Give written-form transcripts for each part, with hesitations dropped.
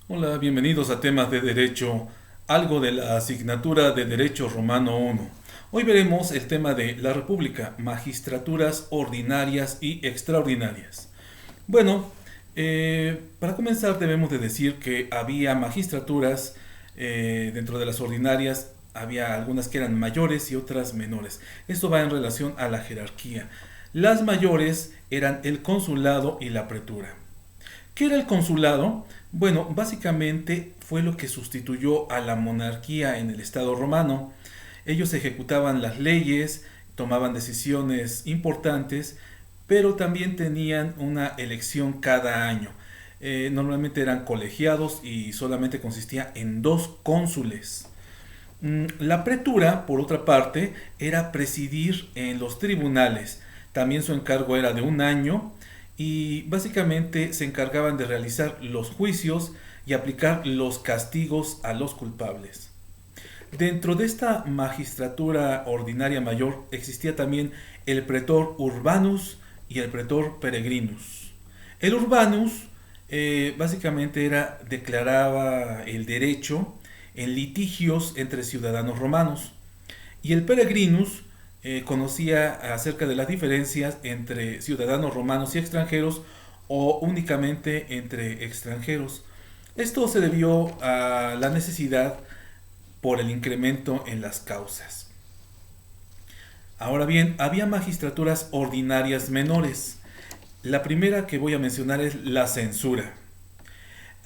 Hola, bienvenidos a temas de derecho, algo de la asignatura de Derecho Romano 1. Hoy veremos el tema de la República, magistraturas ordinarias y extraordinarias. Bueno, para comenzar debemos de decir que había magistraturas dentro de las ordinarias, había algunas que eran mayores y otras menores. Esto va en relación a la jerarquía. Las mayores eran el consulado y la pretura. ¿Qué era el consulado? Bueno, básicamente fue lo que sustituyó a la monarquía en el Estado romano. Ellos ejecutaban las leyes, tomaban decisiones importantes, pero también tenían una elección cada año. Normalmente eran colegiados y solamente consistía en dos cónsules. La pretura, por otra parte, era presidir en los tribunales. También su encargo era de un año y básicamente se encargaban de realizar los juicios y aplicar los castigos a los culpables. Dentro de esta magistratura ordinaria mayor existía también el pretor urbanus y el pretor peregrinus. El urbanus básicamente declaraba el derecho en litigios entre ciudadanos romanos y el peregrinus conocía acerca de las diferencias entre ciudadanos romanos y extranjeros o únicamente entre extranjeros. Esto se debió a la necesidad por el incremento en las causas. Ahora bien, había magistraturas ordinarias menores. La primera que voy a mencionar es la censura.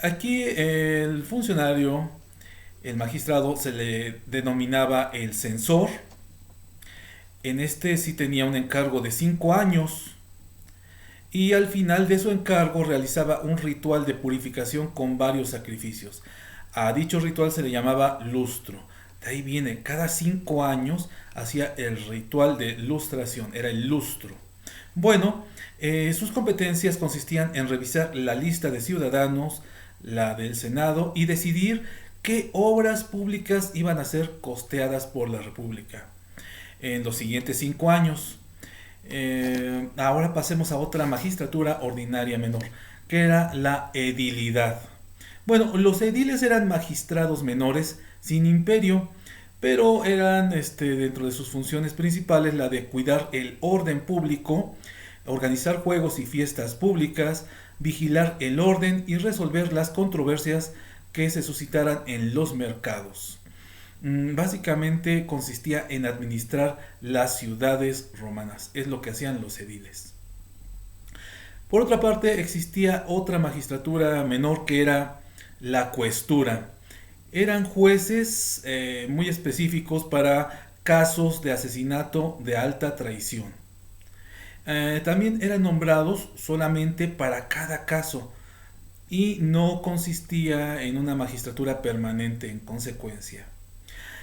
Aquí el funcionario, el magistrado, se le denominaba el censor. En este sí tenía un encargo de 5 años y al final de su encargo realizaba un ritual de purificación con varios sacrificios. A dicho ritual se le llamaba lustro. De ahí viene, cada 5 años hacía el ritual de lustración, era el lustro. Bueno, sus competencias consistían en revisar la lista de ciudadanos, la del Senado, y decidir qué obras públicas iban a ser costeadas por la República en los siguientes 5 años. Ahora pasemos a otra magistratura ordinaria menor, que era la edilidad. Bueno, los ediles eran magistrados menores sin imperio, pero eran dentro de sus funciones principales la de cuidar el orden público, organizar juegos y fiestas públicas, vigilar el orden y resolver las controversias que se suscitaran en los mercados. Básicamente consistía en administrar las ciudades romanas, es lo que hacían los ediles. Por otra parte, existía otra magistratura menor que era la cuestura. Eran jueces muy específicos para casos de asesinato de alta traición. También eran nombrados solamente para cada caso y no consistía en una magistratura permanente en consecuencia.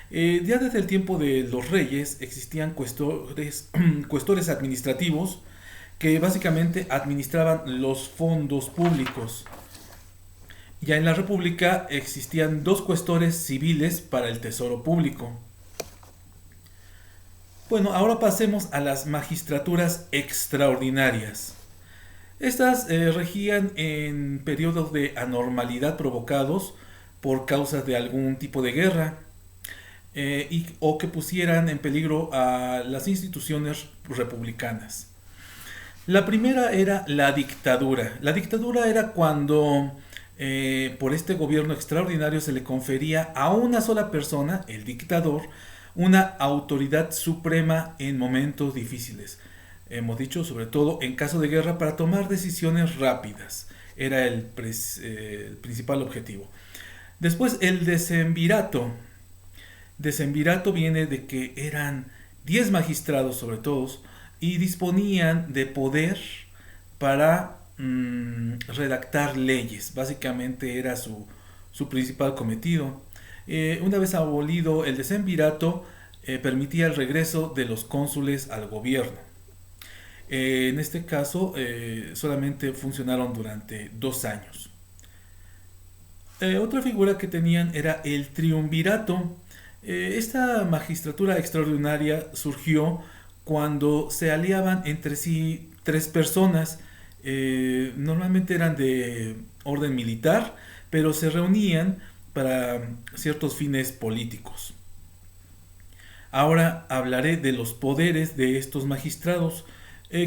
Ya desde el tiempo de los reyes existían cuestores administrativos que básicamente administraban los fondos públicos. Ya en la República existían dos cuestores civiles para el tesoro público. Bueno, ahora pasemos a las magistraturas extraordinarias. Estas regían en periodos de anormalidad provocados por causas de algún tipo de guerra o que pusieran en peligro a las instituciones republicanas. La primera era la dictadura. La dictadura era cuando por este gobierno extraordinario se le confería a una sola persona, el dictador, una autoridad suprema en momentos difíciles. Hemos dicho sobre todo en caso de guerra para tomar decisiones rápidas. Era el principal objetivo. Después el decemvirato. Decemvirato viene de que eran 10 magistrados sobre todos y disponían de poder para redactar leyes. Básicamente era su principal cometido. Una vez abolido el decemvirato, permitía el regreso de los cónsules al gobierno. En este caso, solamente funcionaron durante 2 años. Otra figura que tenían era el triunvirato. Esta magistratura extraordinaria surgió cuando se aliaban entre sí tres personas. Normalmente eran de orden militar, pero se reunían para ciertos fines políticos. Ahora hablaré de los poderes de estos magistrados.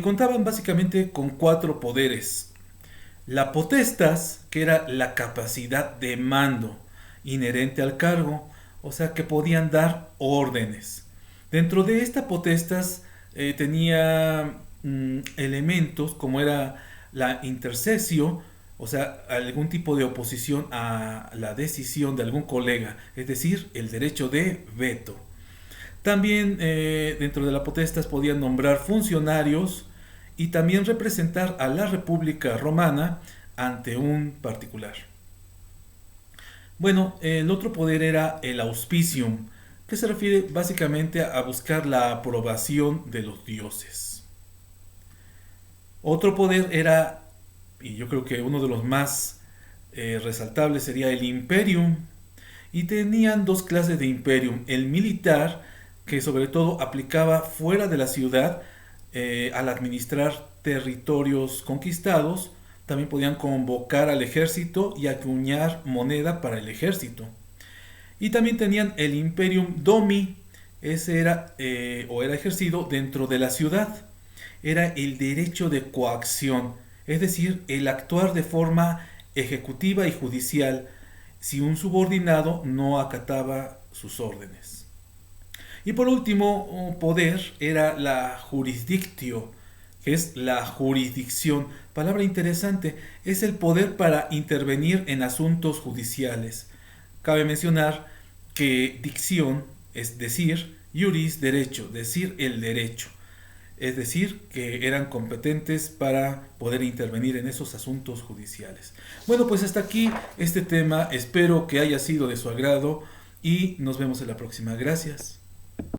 Contaban básicamente con 4 poderes. La potestas, que era la capacidad de mando inherente al cargo, o sea que podían dar órdenes. Dentro de esta potestas tenía elementos como era la intercesio, o sea, algún tipo de oposición a la decisión de algún colega, es decir, el derecho de veto. También dentro de la potestas podían nombrar funcionarios y también representar a la República Romana ante un particular. Bueno, el otro poder era el auspicium, que se refiere básicamente a buscar la aprobación de los dioses. Otro poder era, y yo creo que uno de los más resaltables sería el imperium, y tenían 2 clases de imperium: el militar, que sobre todo aplicaba fuera de la ciudad al administrar territorios conquistados. También podían convocar al ejército y acuñar moneda para el ejército. Y también tenían el imperium domi, ese era o era ejercido dentro de la ciudad. Era el derecho de coacción, es decir, el actuar de forma ejecutiva y judicial si un subordinado no acataba sus órdenes. Y por último, poder era la jurisdictio, que es la jurisdicción. Palabra interesante, es el poder para intervenir en asuntos judiciales. Cabe mencionar que dicción es decir, juris derecho, decir el derecho. Es decir, que eran competentes para poder intervenir en esos asuntos judiciales. Bueno, pues hasta aquí este tema. Espero que haya sido de su agrado y nos vemos en la próxima. Gracias.